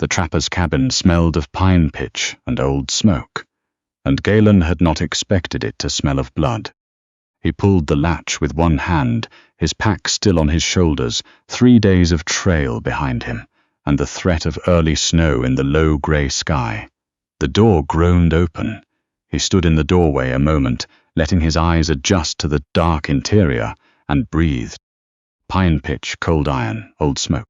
The trapper's cabin smelled of pine pitch and old smoke, and Galen had not expected it to smell of blood. He pulled the latch with one hand, his pack still on his shoulders, 3 days of trail behind him, and the threat of early snow in the low grey sky. The door groaned open. He stood in the doorway a moment, letting his eyes adjust to the dark interior, and breathed. Pine pitch, cold iron, old smoke.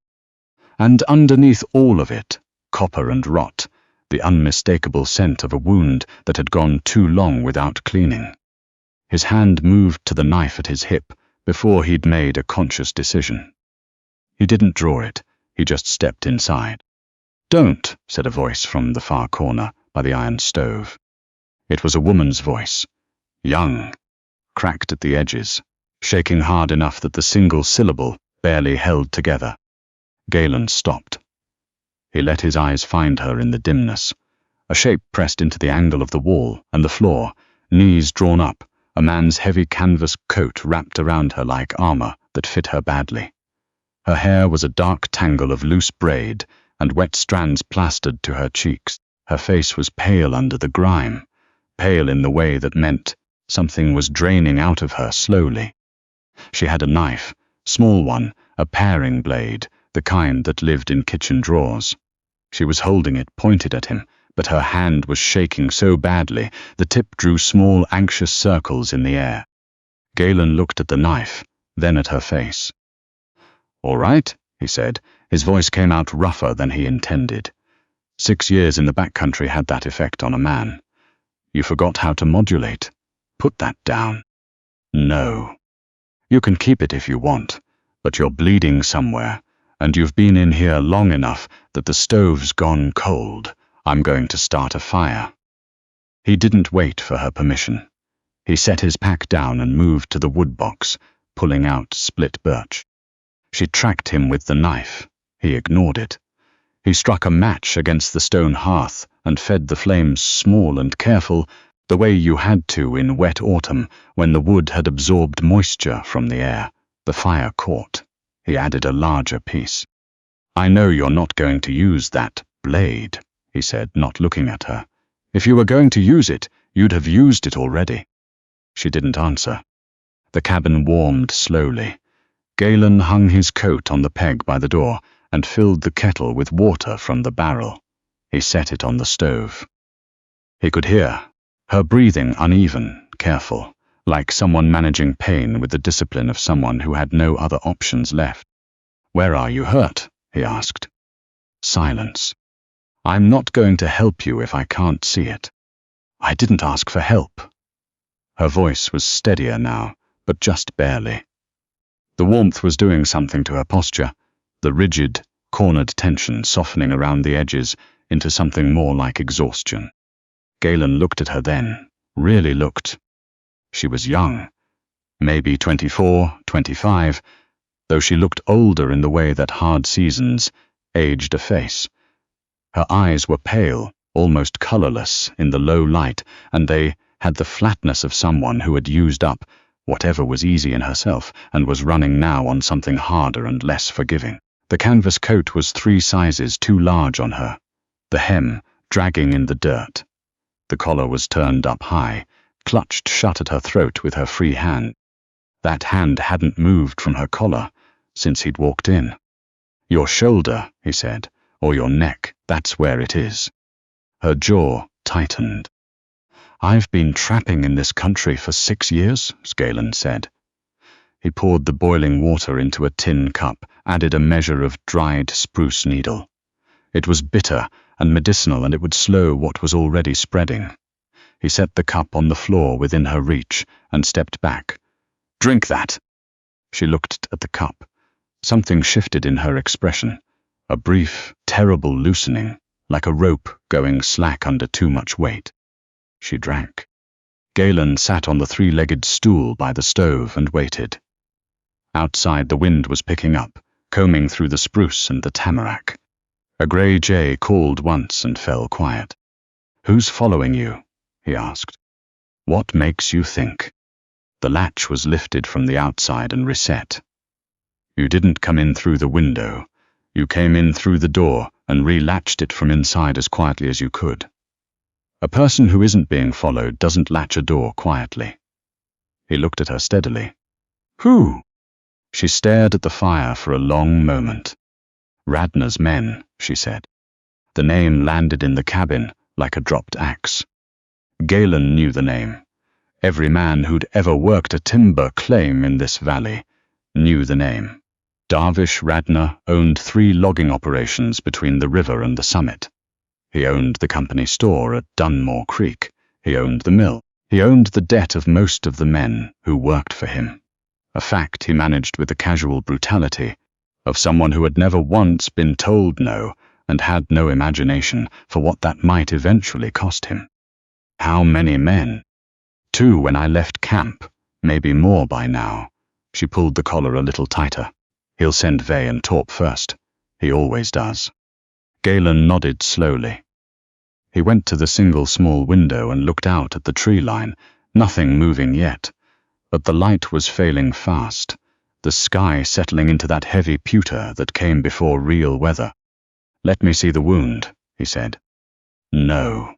And underneath all of it, copper and rot, the unmistakable scent of a wound that had gone too long without cleaning. His hand moved to the knife at his hip before he'd made a conscious decision. He didn't draw it, he just stepped inside. "Don't," said a voice from the far corner by the iron stove. It was a woman's voice, young, cracked at the edges, shaking hard enough that the single syllable barely held together. Galen stopped. He let his eyes find her in the dimness. A shape pressed into the angle of the wall and the floor, knees drawn up, a man's heavy canvas coat wrapped around her like armor that fit her badly. Her hair was a dark tangle of loose braid, and wet strands plastered to her cheeks. Her face was pale under the grime, pale in the way that meant something was draining out of her slowly. She had a knife, small one, a paring blade, the kind that lived in kitchen drawers. She was holding it pointed at him, but her hand was shaking so badly the tip drew small anxious circles in the air. Galen looked at the knife, then at her face. "All right," he said. His voice came out rougher than he intended. 6 years in the backcountry had that effect on a man. "You forgot how to modulate. Put that down." "No. You can keep it if you want, but you're bleeding somewhere, and you've been in here long enough that the stove's gone cold. I'm going to start a fire." He didn't wait for her permission. He set his pack down and moved to the wood box, pulling out split birch. She tracked him with the knife. He ignored it. He struck a match against the stone hearth and fed the flames small and careful, the way you had to in wet autumn when the wood had absorbed moisture from the air. The fire caught. He added a larger piece. "I know you're not going to use that blade," he said, not looking at her. "If you were going to use it, you'd have used it already." She didn't answer. The cabin warmed slowly. Galen hung his coat on the peg by the door and filled the kettle with water from the barrel. He set it on the stove. He could hear her breathing, uneven, careful, like someone managing pain with the discipline of someone who had no other options left. "Where are you hurt?" he asked. Silence. "I'm not going to help you if I can't see it." "I didn't ask for help." Her voice was steadier now, but just barely. The warmth was doing something to her posture, the rigid, cornered tension softening around the edges into something more like exhaustion. Galen looked at her then, really looked. She was young, maybe 24, 25, though she looked older in the way that hard seasons aged a face. Her eyes were pale, almost colorless in the low light, and they had the flatness of someone who had used up whatever was easy in herself and was running now on something harder and less forgiving. The canvas coat was 3 sizes too large on her, the hem dragging in the dirt. The collar was turned up high, clutched shut at her throat with her free hand. That hand hadn't moved from her collar since he'd walked in. "Your shoulder," he said, "or your neck, that's where it is." Her jaw tightened. "I've been trapping in this country for 6 years, Galen said. He poured the boiling water into a tin cup, added a measure of dried spruce needle. It was bitter and medicinal, and it would slow what was already spreading. He set the cup on the floor within her reach and stepped back. "Drink that." She looked at the cup. Something shifted in her expression, a brief, terrible loosening, like a rope going slack under too much weight. She drank. Galen sat on the 3-legged stool by the stove and waited. Outside the wind was picking up, combing through the spruce and the tamarack. A grey jay called once and fell quiet. "Who's following you?" he asked. "What makes you think?" The latch was lifted from the outside and reset. "You didn't come in through the window. You came in through the door and relatched it from inside as quietly as you could. A person who isn't being followed doesn't latch a door quietly. He looked at her steadily. Who? She stared at the fire for a long moment. Radner's men, she said. The name landed in the cabin like a dropped axe. Galen knew the name. Every man who'd ever worked a timber claim in this valley knew the name. Darvish Radner owned 3 logging operations between the river and the summit. He owned the company store at Dunmore Creek. He owned the mill. He owned the debt of most of the men who worked for him. A fact he managed with the casual brutality of someone who had never once been told no and had no imagination for what that might eventually cost him. How many men? 2 when I left camp, maybe more by now. She pulled the collar a little tighter. He'll send Vey and Torp first. He always does. Galen nodded slowly. He went to the single small window and looked out at the tree line, nothing moving yet, but the light was failing fast, the sky settling into that heavy pewter that came before real weather. Let me see the wound, he said. No.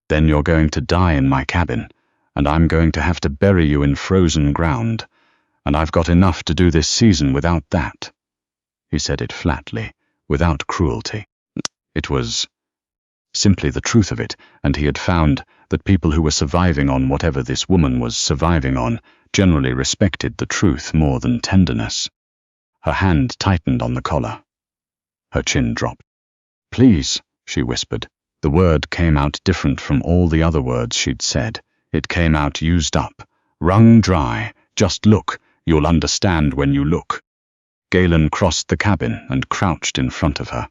Then you're going to die in my cabin, and I'm going to have to bury you in frozen ground, and I've got enough to do this season without that. He said it flatly, without cruelty. It was simply the truth of it, and he had found that people who were surviving on whatever this woman was surviving on generally respected the truth more than tenderness. Her hand tightened on the collar. Her chin dropped. Please, she whispered. The word came out different from all the other words she'd said. It came out used up, wrung dry. Just look. You'll understand when you look. Galen crossed the cabin and crouched in front of her.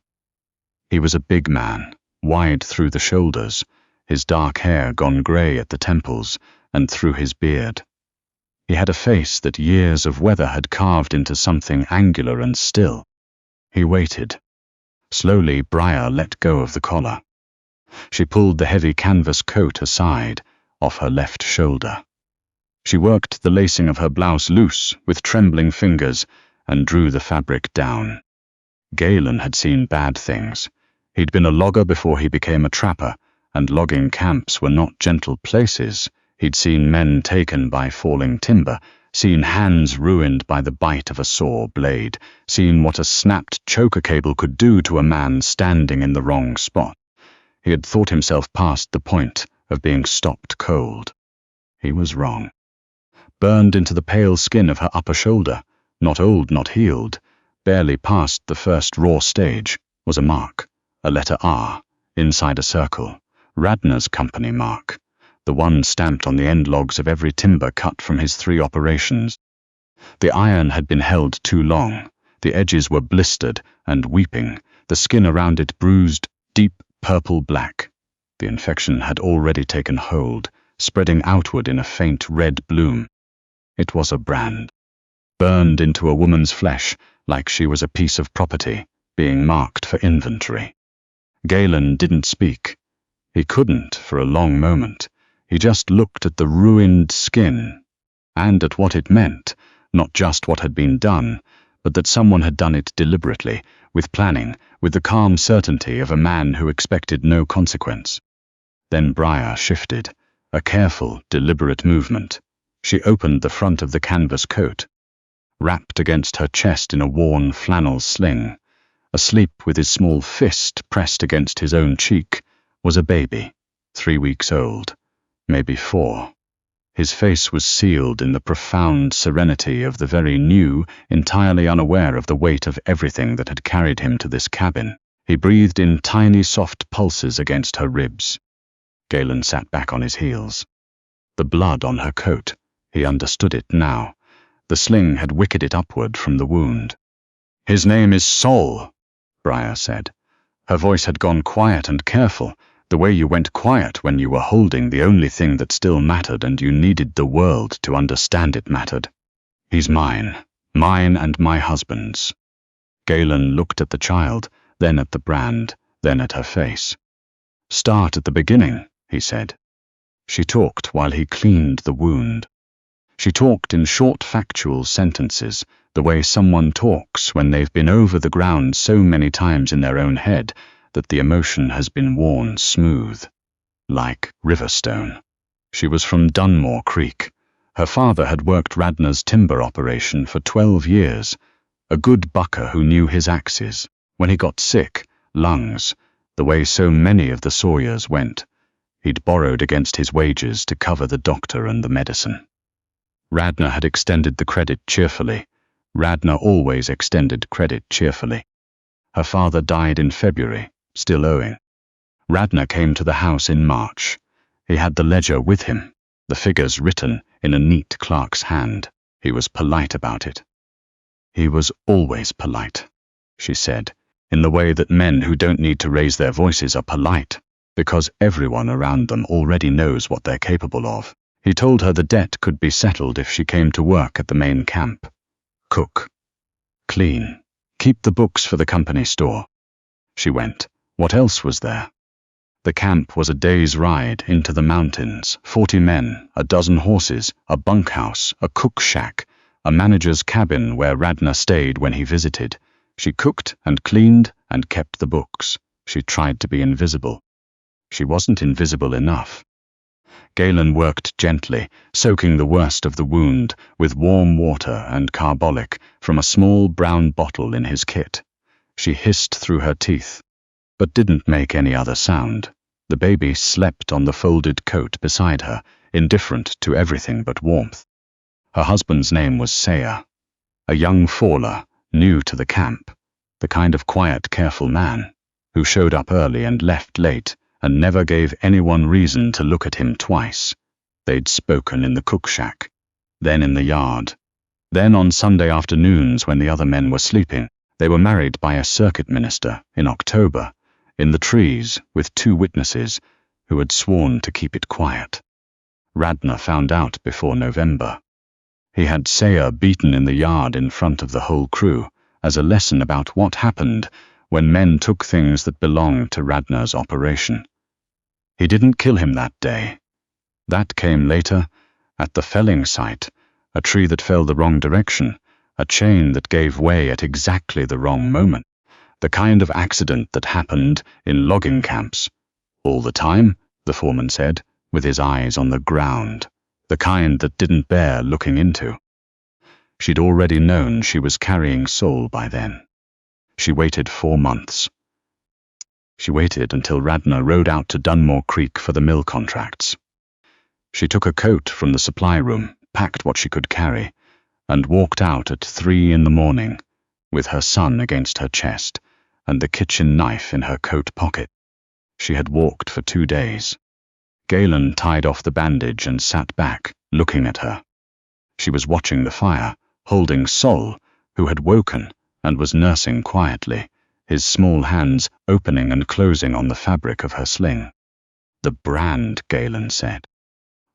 He was a big man, wide through the shoulders, his dark hair gone grey at the temples and through his beard. He had a face that years of weather had carved into something angular and still. He waited. Slowly, Briar let go of the collar. She pulled the heavy canvas coat aside, off her left shoulder. She worked the lacing of her blouse loose with trembling fingers and drew the fabric down. Galen had seen bad things. He'd been a logger before he became a trapper, and logging camps were not gentle places. He'd seen men taken by falling timber, seen hands ruined by the bite of a saw blade, seen what a snapped choker cable could do to a man standing in the wrong spot. He had thought himself past the point of being stopped cold. He was wrong. Burned into the pale skin of her upper shoulder, not old, not healed, barely past the first raw stage, was a mark, a letter R, inside a circle, Radner's company mark, the one stamped on the end logs of every timber cut from his 3 operations. The iron had been held too long, the edges were blistered and weeping, the skin around it bruised, deep purple-black. The infection had already taken hold, spreading outward in a faint red bloom. It was a brand, burned into a woman's flesh like she was a piece of property, being marked for inventory. Galen didn't speak. He couldn't for a long moment. He just looked at the ruined skin, and at what it meant, not just what had been done, but that someone had done it deliberately, with planning, with the calm certainty of a man who expected no consequence. Then Briar shifted, a careful, deliberate movement. She opened the front of the canvas coat. Wrapped against her chest in a worn flannel sling, asleep with his small fist pressed against his own cheek, was a baby, 3 weeks old, maybe 4. His face was sealed in the profound serenity of the very new, entirely unaware of the weight of everything that had carried him to this cabin. He breathed in tiny soft pulses against her ribs. Galen sat back on his heels. The blood on her coat, he understood it now. The sling had wicked it upward from the wound. "His name is Sol," Briar said. Her voice had gone quiet and careful, the way you went quiet when you were holding the only thing that still mattered and you needed the world to understand it mattered. "He's mine and my husband's." Galen looked at the child, then at the brand, then at her face. "Start at the beginning," he said. She talked while he cleaned the wound. She talked in short factual sentences, the way someone talks when they've been over the ground so many times in their own head that the emotion has been worn smooth, like Riverstone. She was from Dunmore Creek. Her father had worked Radner's timber operation for 12 years, a good bucker who knew his axes. When he got sick, lungs, the way so many of the Sawyers went, he'd borrowed against his wages to cover the doctor and the medicine. Radner had extended the credit cheerfully. Radner always extended credit cheerfully. Her father died in February, still owing. Radner came to the house in March. He had the ledger with him, the figures written in a neat clerk's hand. He was polite about it. He was always polite, she said, in the way that men who don't need to raise their voices are polite, because everyone around them already knows what they're capable of. He told her the debt could be settled if she came to work at the main camp. Cook. Clean. Keep the books for the company store. She went. What else was there? The camp was a day's ride into the mountains, 40 men, a dozen horses, a bunkhouse, a cook shack, a manager's cabin where Radner stayed when he visited. She cooked and cleaned and kept the books. She tried to be invisible. She wasn't invisible enough. Galen worked gently, soaking the worst of the wound with warm water and carbolic from a small brown bottle in his kit. She hissed through her teeth, but didn't make any other sound. The baby slept on the folded coat beside her, indifferent to everything but warmth. Her husband's name was Sayer, a young faller, new to the camp, the kind of quiet, careful man who showed up early and left late and never gave anyone reason to look at him twice. They'd spoken in the cook shack, then in the yard, then on Sunday afternoons when the other men were sleeping. They were married by a circuit minister in October, in the trees with 2 witnesses who had sworn to keep it quiet. Radner found out before November. He had Sayer beaten in the yard in front of the whole crew as a lesson about what happened when men took things that belonged to Radner's operation. He didn't kill him that day. That came later, at the felling site, a tree that fell the wrong direction, a chain that gave way at exactly the wrong moment, the kind of accident that happened in logging camps. All the time, the foreman said, with his eyes on the ground, the kind that didn't bear looking into. She'd already known she was carrying Sol by then. She waited 4 months. She waited until Radner rode out to Dunmore Creek for the mill contracts. She took a coat from the supply room, packed what she could carry, and walked out at 3 in the morning, with her son against her chest and the kitchen knife in her coat pocket. She had walked for 2 days. Galen tied off the bandage and sat back, looking at her. She was watching the fire, holding Sol, who had woken and was nursing quietly, his small hands opening and closing on the fabric of her sling. The brand, Galen said.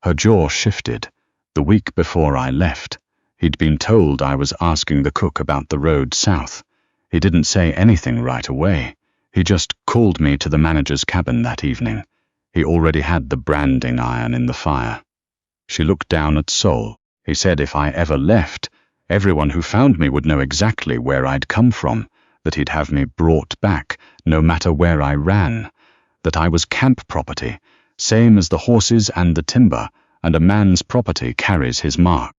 Her jaw shifted. The week before I left, he'd been told I was asking the cook about the road south. He didn't say anything right away. He just called me to the manager's cabin that evening. He already had the branding iron in the fire. She looked down at Sol. He said if I ever left, everyone who found me would know exactly where I'd come from, that he'd have me brought back, no matter where I ran, that I was camp property, same as the horses and the timber, and a man's property carries his mark.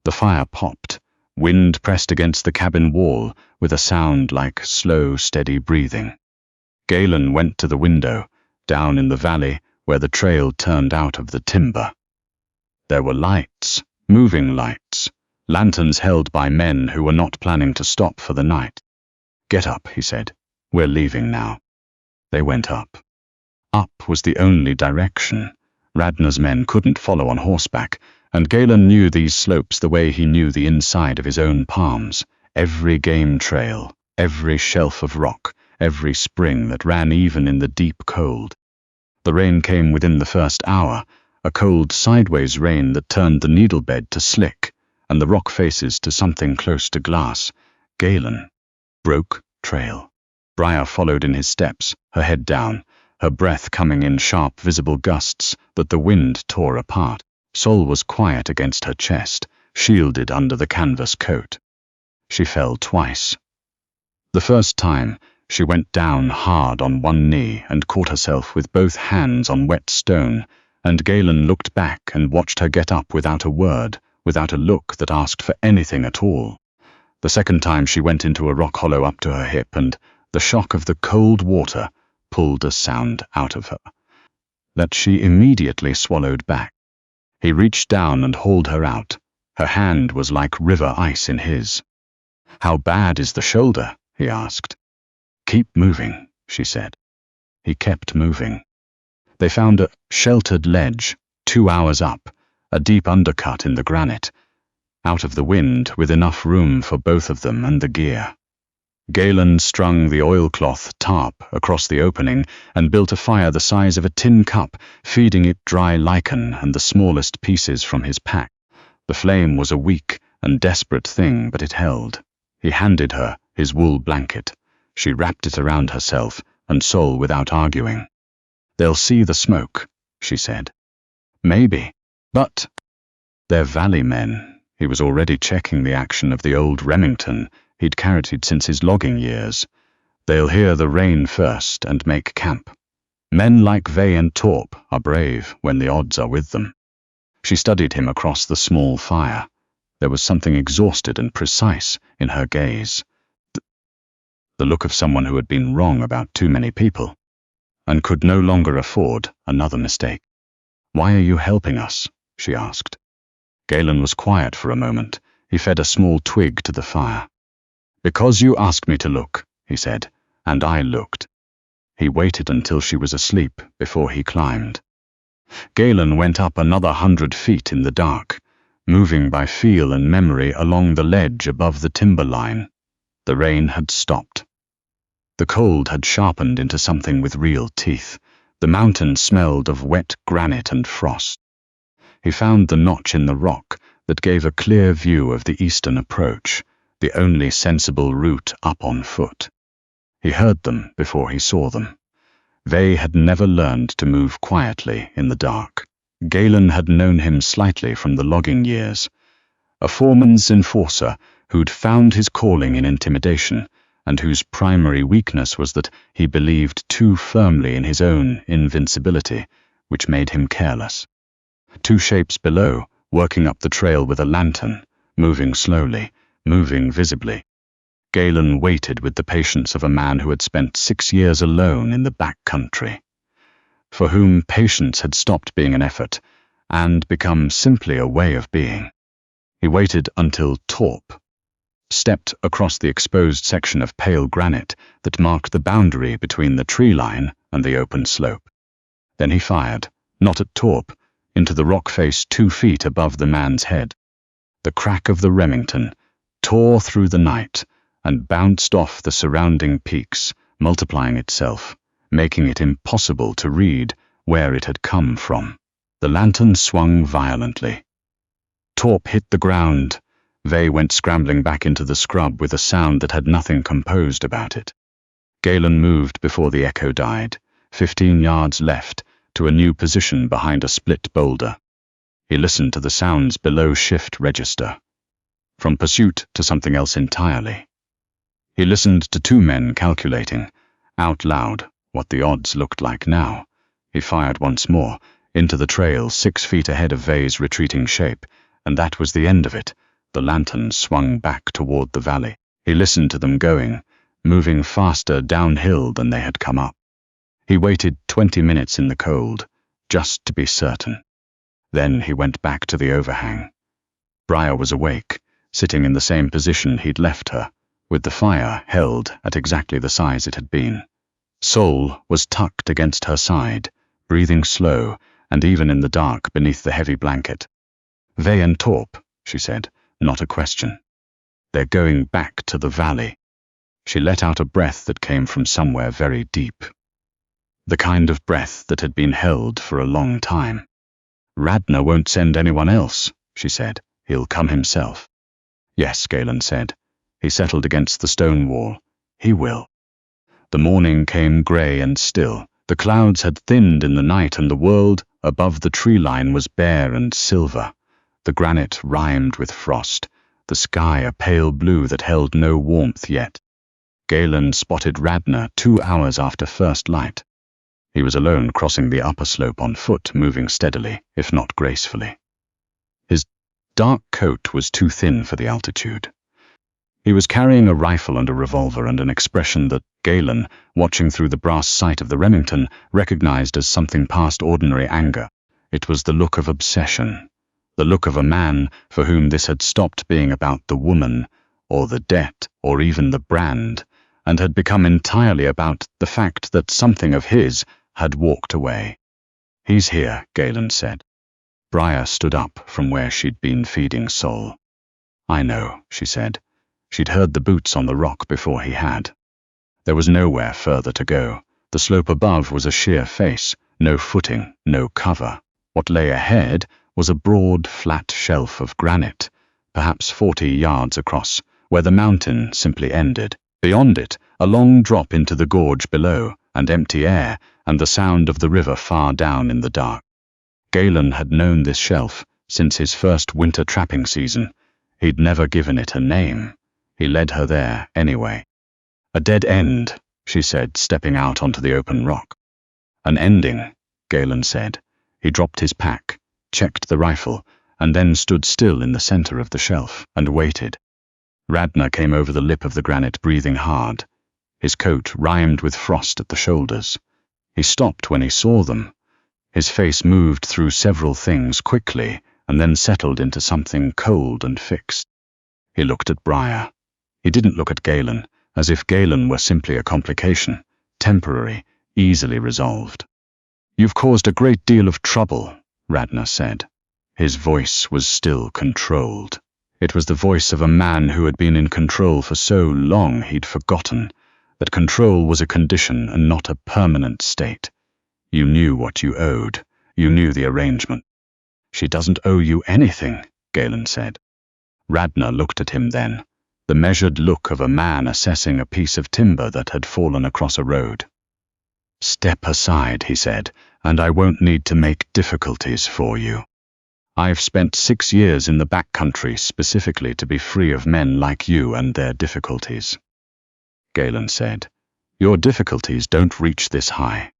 The fire popped. Wind pressed against the cabin wall with a sound like slow, steady breathing. Galen went to the window, down in the valley where the trail turned out of the timber. There were lights, moving lights, lanterns held by men who were not planning to stop for the night. Get up, he said. We're leaving now. They went up. Up was the only direction. Radner's men couldn't follow on horseback, and Galen knew these slopes the way he knew the inside of his own palms. Every game trail, every shelf of rock, every spring that ran even in the deep cold. The rain came within the first hour, a cold sideways rain that turned the needle bed to slick, and the rock faces to something close to glass. Galen. Broke trail. Briar followed in his steps, her head down, her breath coming in sharp, visible gusts that the wind tore apart. Sol was quiet against her chest, shielded under the canvas coat. She fell twice. The first time, she went down hard on one knee and caught herself with both hands on wet stone, and Galen looked back and watched her get up without a word, without a look that asked for anything at all. The second time she went into a rock hollow up to her hip, and the shock of the cold water pulled a sound out of her that she immediately swallowed back. He reached down and hauled her out. Her hand was like river ice in his. "How bad is the shoulder?" he asked. "Keep moving," she said. He kept moving. They found a sheltered ledge, 2 hours up, a deep undercut in the granite, out of the wind with enough room for both of them and the gear. Galen strung the oilcloth tarp across the opening and built a fire the size of a tin cup, feeding it dry lichen and the smallest pieces from his pack. The flame was a weak and desperate thing, but it held. He handed her his wool blanket. She wrapped it around herself and Sol without arguing. "They'll see the smoke," she said. "Maybe, but they're valley men." He was already checking the action of the old Remington he'd carried since his logging years. "They'll hear the rain first and make camp. Men like Vey and Torp are brave when the odds are with them." She studied him across the small fire. There was something exhausted and precise in her gaze. The look of someone who had been wrong about too many people, and could no longer afford another mistake. "Why are you helping us?" she asked. Galen was quiet for a moment. He fed a small twig to the fire. "Because you asked me to look," he said, and I looked. He waited until she was asleep before he climbed. Galen went up another 100 feet in the dark, moving by feel and memory along the ledge above the timber line. The rain had stopped. The cold had sharpened into something with real teeth. The mountain smelled of wet granite and frost. He found the notch in the rock that gave a clear view of the eastern approach, the only sensible route up on foot. He heard them before he saw them. Vey had never learned to move quietly in the dark. Galen had known him slightly from the logging years. A foreman's enforcer who'd found his calling in intimidation, and whose primary weakness was that he believed too firmly in his own invincibility, which made him careless. 2 shapes below, working up the trail with a lantern, moving slowly, moving visibly. Galen waited with the patience of a man who had spent 6 years alone in the backcountry, for whom patience had stopped being an effort and become simply a way of being. He waited until Torp stepped across the exposed section of pale granite that marked the boundary between the tree line and the open slope. Then he fired, not at Torp, into the rock face 2 feet above the man's head. The crack of the Remington tore through the night and bounced off the surrounding peaks, multiplying itself, making it impossible to read where it had come from. The lantern swung violently. Torp hit the ground. Vey went scrambling back into the scrub with a sound that had nothing composed about it. Galen moved before the echo died, 15 yards left, to a new position behind a split boulder. He listened to the sounds below shift register, from pursuit to something else entirely. He listened to 2 men calculating, out loud, what the odds looked like now. He fired once more, into the trail 6 feet ahead of Vey's retreating shape, and that was the end of it. The lantern swung back toward the valley. He listened to them going, moving faster downhill than they had come up. He waited 20 minutes in the cold, just to be certain. Then he went back to the overhang. Briar was awake, sitting in the same position he'd left her, with the fire held at exactly the size it had been. Sol was tucked against her side, breathing slow, and even in the dark beneath the heavy blanket. "Vey and Torp," she said, not a question. "They're going back to the valley." She let out a breath that came from somewhere very deep. The kind of breath that had been held for a long time. "Radner won't send anyone else," she said. "He'll come himself." "Yes," Galen said. He settled against the stone wall. "He will." The morning came grey and still. The clouds had thinned in the night, and the world above the tree line was bare and silver. The granite rhymed with frost. the sky a pale blue that held no warmth yet. Galen spotted Radner 2 hours after first light. He was alone crossing the upper slope on foot, moving steadily, if not gracefully. His dark coat was too thin for the altitude. He was carrying a rifle and a revolver and an expression that Galen, watching through the brass sight of the Remington, recognized as something past ordinary anger. It was the look of obsession, the look of a man for whom this had stopped being about the woman, or the debt, or even the brand, and had become entirely about the fact that something of his had walked away. "He's here," Galen said. Briar stood up from where she'd been feeding Sol. "I know," she said. She'd heard the boots on the rock before he had. There was nowhere further to go. The slope above was a sheer face, no footing, no cover. What lay ahead was a broad, flat shelf of granite, perhaps 40 yards across, where the mountain simply ended. Beyond it, a long drop into the gorge below, and empty air, and the sound of the river far down in the dark. Galen had known this shelf since his first winter trapping season. He'd never given it a name. He led her there anyway. "A dead end," she said, stepping out onto the open rock. "An ending," Galen said. He dropped his pack, checked the rifle, and then stood still in the center of the shelf and waited. Radner came over the lip of the granite, breathing hard. His coat rimed with frost at the shoulders. He stopped when he saw them. His face moved through several things quickly and then settled into something cold and fixed. He looked at Briar. He didn't look at Galen, as if Galen were simply a complication, temporary, easily resolved. "You've caused a great deal of trouble," Radner said. His voice was still controlled. It was the voice of a man who had been in control for so long he'd forgotten that control was a condition and not a permanent state. You knew what you owed. You knew the arrangement. "She doesn't owe you anything," Galen said. Radner looked at him then, the measured look of a man assessing a piece of timber that had fallen across a road. "Step aside," he said, "and I won't need to make difficulties for you. I've spent 6 years in the backcountry specifically to be free of men like you and their difficulties." Galen said, "Your difficulties don't reach this high."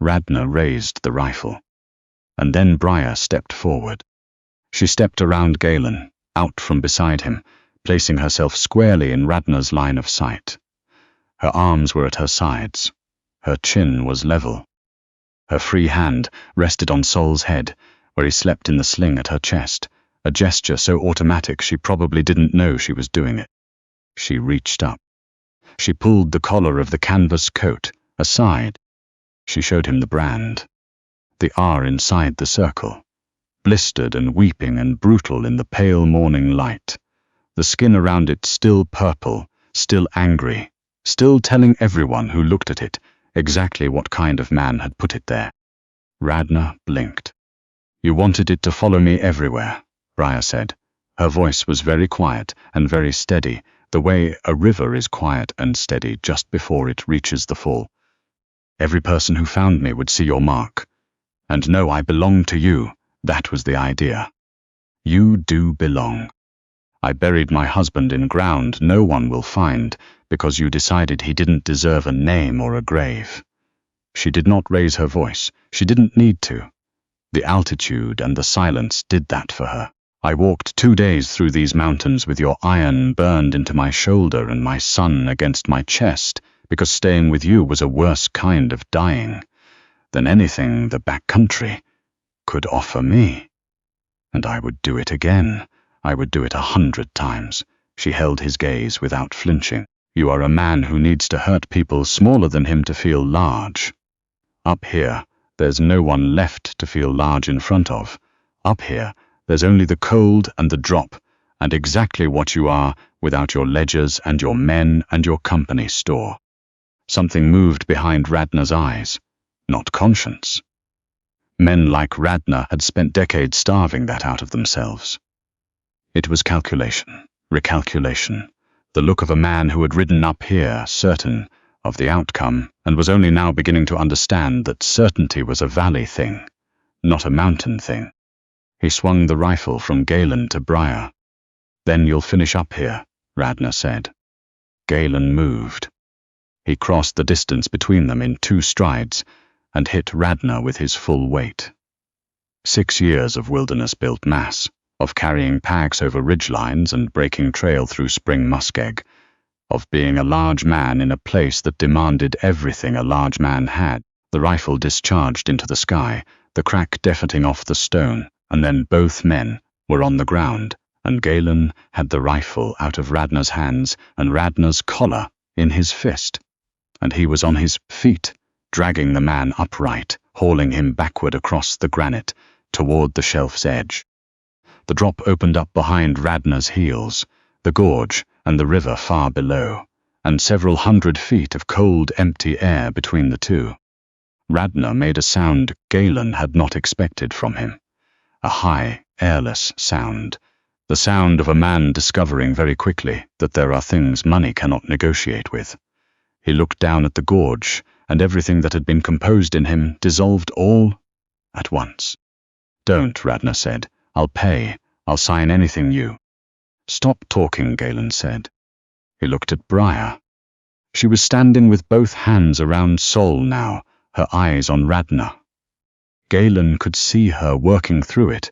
Radner raised the rifle. And then Briar stepped forward. She stepped around Galen, out from beside him, placing herself squarely in Radner's line of sight. Her arms were at her sides. Her chin was level. Her free hand rested on Sol's head, where he slept in the sling at her chest, a gesture so automatic she probably didn't know she was doing it. She reached up. She pulled the collar of the canvas coat aside. She showed him the brand. The R inside the circle, blistered and weeping and brutal in the pale morning light. The skin around it still purple, still angry, still telling everyone who looked at it exactly what kind of man had put it there. Radner blinked. "You wanted it to follow me everywhere," Briar said. Her voice was very quiet and very steady, the way a river is quiet and steady just before it reaches the fall. "Every person who found me would see your mark. And know I belong to you. That was the idea. You do belong. I buried my husband in ground no one will find because you decided he didn't deserve a name or a grave." She did not raise her voice. She didn't need to. The altitude and the silence did that for her. "I walked 2 days through these mountains with your iron burned into my shoulder and my sun against my chest because staying with you was a worse kind of dying than anything the backcountry could offer me. And I would do it again. I would do it 100 times. She held his gaze without flinching. "You are a man who needs to hurt people smaller than him to feel large. Up here, there's no one left to feel large in front of. Up here, there's only the cold and the drop, and exactly what you are without your ledgers and your men and your company store." Something moved behind Radner's eyes. Not conscience. Men like Radner had spent decades starving that out of themselves. It was calculation, recalculation, the look of a man who had ridden up here, certain of the outcome, and was only now beginning to understand that certainty was a valley thing, not a mountain thing. He swung the rifle from Galen to Briar. Then you'll finish up here, Radner said. Galen moved. He crossed the distance between them in 2 strides and hit Radner with his full weight. 6 years of wilderness-built mass, of carrying packs over ridgelines and breaking trail through spring muskeg, of being a large man in a place that demanded everything a large man had. The rifle discharged into the sky, the crack deafening off the stone, and then both men were on the ground, and Galen had the rifle out of Radner's hands and Radner's collar in his fist, and he was on his feet, dragging the man upright, hauling him backward across the granite, toward the shelf's edge. The drop opened up behind Radner's heels, the gorge and the river far below, and several 100 feet of cold, empty air between the two. Radner made a sound Galen had not expected from him, a high, airless sound, the sound of a man discovering very quickly that there are things money cannot negotiate with. He looked down at the gorge, and everything that had been composed in him dissolved all at once. "Don't," Radner said. "I'll pay. I'll sign anything you—" "Stop talking," Galen said. He looked at Briar. She was standing with both hands around Sol now, her eyes on Radner. Galen could see her working through it,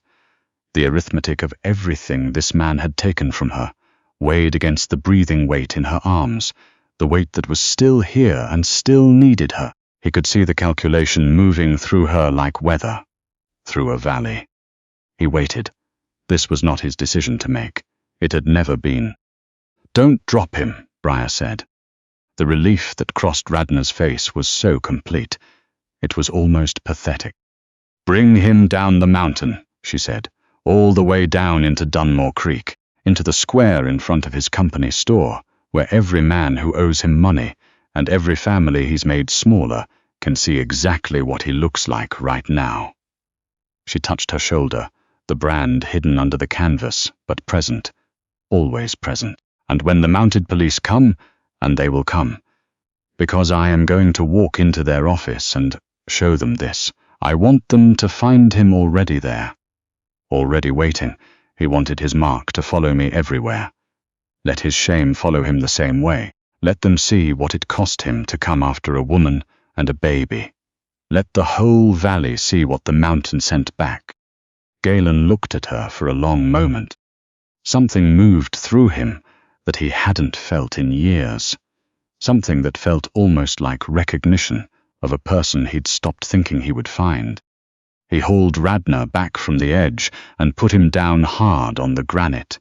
the arithmetic of everything this man had taken from her, weighed against the breathing weight in her arms, the weight that was still here and still needed her. He could see the calculation moving through her like weather, through a valley. He waited. This was not his decision to make. It had never been. "Don't drop him," Briar said. The relief that crossed Radner's face was so complete. It was almost pathetic. "Bring him down the mountain," she said, "all the way down into Dunmore Creek, into the square in front of his company store, where every man who owes him money and every family he's made smaller can see exactly what he looks like right now." She touched her shoulder, the brand hidden under the canvas, but present, always present. "And when the mounted police come, and they will come, because I am going to walk into their office and show them this, I want them to find him already there, already waiting. He wanted his mark to follow me everywhere. Let his shame follow him the same way. Let them see what it cost him to come after a woman and a baby. Let the whole valley see what the mountain sent back." Galen looked at her for a long moment. Something moved through him that he hadn't felt in years, something that felt almost like recognition of a person he'd stopped thinking he would find. He hauled Radner back from the edge and put him down hard on the granite.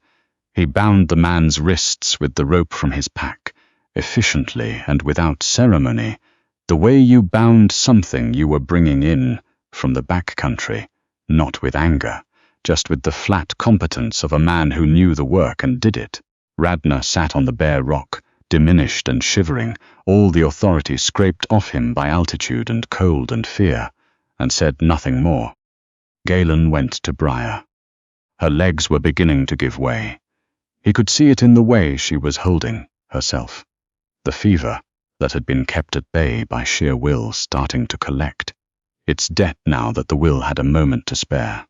He bound the man's wrists with the rope from his pack, efficiently and without ceremony, the way you bound something you were bringing in from the backcountry, not with anger, just with the flat competence of a man who knew the work and did it. Radner sat on the bare rock, diminished and shivering, all the authority scraped off him by altitude and cold and fear, and said nothing more. Galen went to Briar. Her legs were beginning to give way. He could see it in the way she was holding herself. The fever that had been kept at bay by sheer will starting to collect, its debt now that the will had a moment to spare.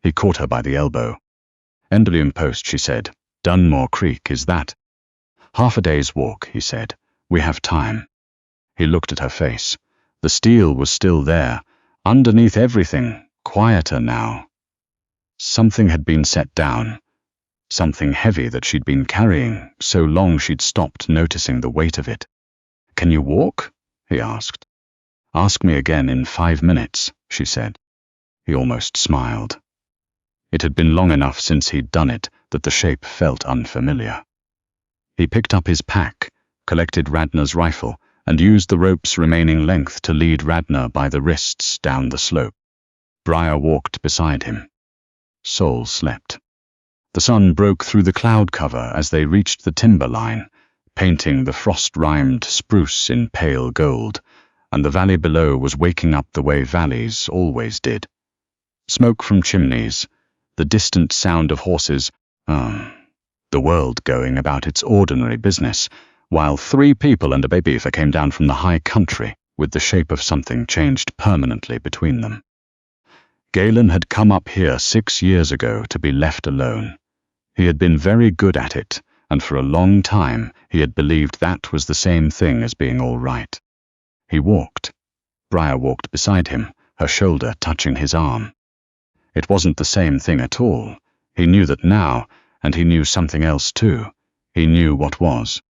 He caught her by the elbow. "Endelium Post," she said. "Dunmore Creek, is that?" "Half a day's walk," he said. "We have time." He looked at her face. The steel was still there, underneath everything, quieter now. Something had been set down, something heavy that she'd been carrying so long she'd stopped noticing the weight of it. "Can you walk?" he asked. "Ask me again in 5 minutes," she said. He almost smiled. It had been long enough since he'd done it that the shape felt unfamiliar. He picked up his pack, collected Radner's rifle, and used the rope's remaining length to lead Radner by the wrists down the slope. Briar walked beside him. Sol slept. The sun broke through the cloud cover as they reached the timber line, painting the frost-rimed spruce in pale gold, and the valley below was waking up the way valleys always did. Smoke from chimneys, the distant sound of horses, the world going about its ordinary business, while 3 people and a baby came down from the high country with the shape of something changed permanently between them. Galen had come up here 6 years ago to be left alone. He had been very good at it, and for a long time he had believed that was the same thing as being all right. He walked. Briar walked beside him, her shoulder touching his arm. It wasn't the same thing at all. He knew that now, and he knew something else too. He knew what was.